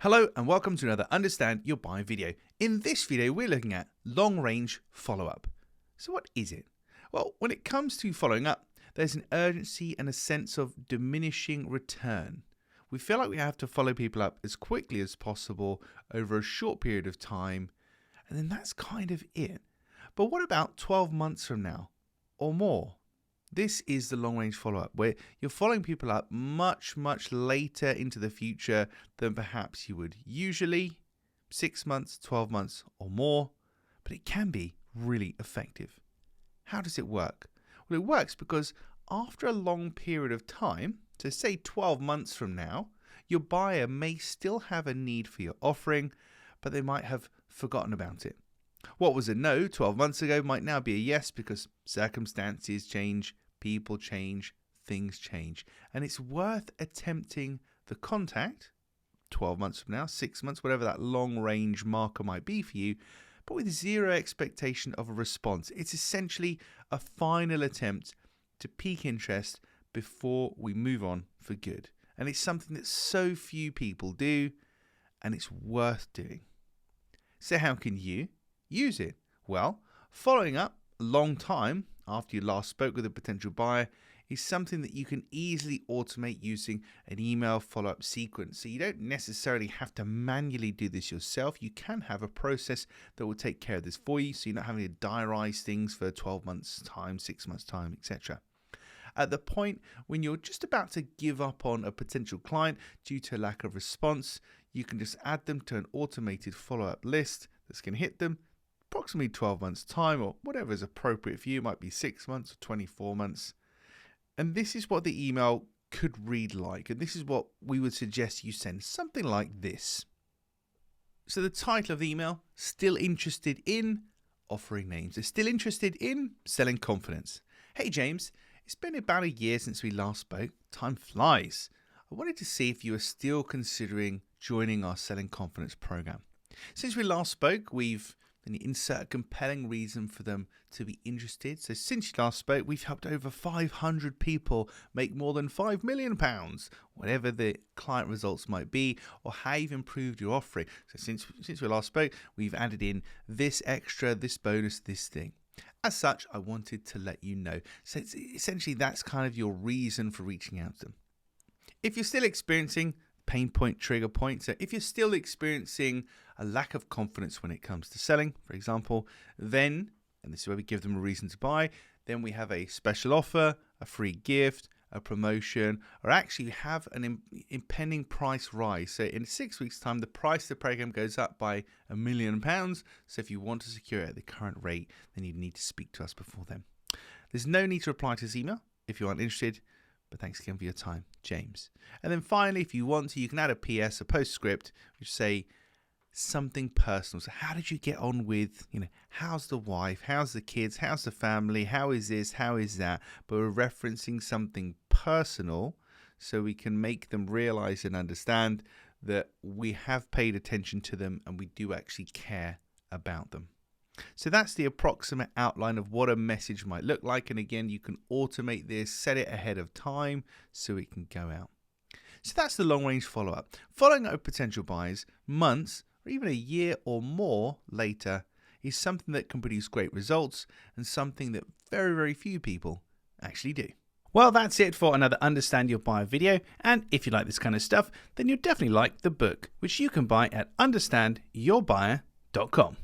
Hello and welcome to another Understand Your Buyer video. In this video, we're looking at long-range follow-up. So what is it? Well, when it comes to following up, there's an urgency and a sense of diminishing return. We feel like we have to follow people up as quickly as possible over a short period of time, and then that's kind of it. But what about 12 months from now or more? This is the long-range follow-up, where you're following people up much later into the future than perhaps you would usually, 6 months, 12 months or more, but it can be really effective. How does it work? Well, it works because after a long period of time, so say 12 months from now, your buyer may still have a need for your offering, but they might have forgotten about it. What was a no 12 months ago might now be a yes because circumstances change, people change, things change. And it's worth attempting the contact 12 months from now, 6 months, whatever that long range marker might be for you, but with zero expectation of a response. It's essentially a final attempt to pique interest before we move on for good. And it's something that so few people do, and it's worth doing. So how can you use it? Well, following up a long time after you last spoke with a potential buyer is something that you can easily automate using an email follow-up sequence. So you don't necessarily have to manually do this yourself. You can have a process that will take care of this for you, so you're not having to diarize things for 12 months time, 6 months time, etc. At the point when you're just about to give up on a potential client due to a lack of response, you can just add them to an automated follow-up list that's going to hit them approximately 12 months time, or whatever is appropriate for you. It might be 6 months or 24 months. And this is what the email could read like. And this is what we would suggest you send, something like this. So the title of the email, still interested in offering names. They're still interested in selling confidence. Hey James, it's been about a year since we last spoke. Time flies. I wanted to see if you are still considering joining our Selling Confidence program. Since we last spoke, we've insert a compelling reason for them to be interested. So since you last spoke, we've helped over 500 people make more than £5 million, whatever the client results might be, or how you've improved your offering. So since we last spoke, we've added in this extra, this bonus, this thing. As such, I wanted to let you know. So essentially, that's kind of your reason for reaching out to them. If you're still experiencing pain point, trigger point, so if you're still experiencing a lack of confidence when it comes to selling, for example, then, and this is where we give them a reason to buy, then we have a special offer, a free gift, a promotion, or actually have an impending price rise. So in 6 weeks' time, the price of the program goes up by £1 million. So if you want to secure it at the current rate, then you need to speak to us before then. There's no need to reply to this email if you aren't interested. But thanks again for your time, James. And then finally, if you want to, you can add a PS, a postscript, which say something personal. So how did you get on with, how's the wife, how's the kids, how's the family, how is this, how is that? But we're referencing something personal so we can make them realize and understand that we have paid attention to them and we do actually care about them. So that's the approximate outline of what a message might look like. And again, you can automate this, set it ahead of time so it can go out. So that's the long range follow-up. Following up with potential buyers months or even a year or more later is something that can produce great results and something that very few people actually do. Well, that's it for another Understand Your Buyer video. And if you like this kind of stuff, then you'll definitely like the book, which you can buy at understandyourbuyer.com.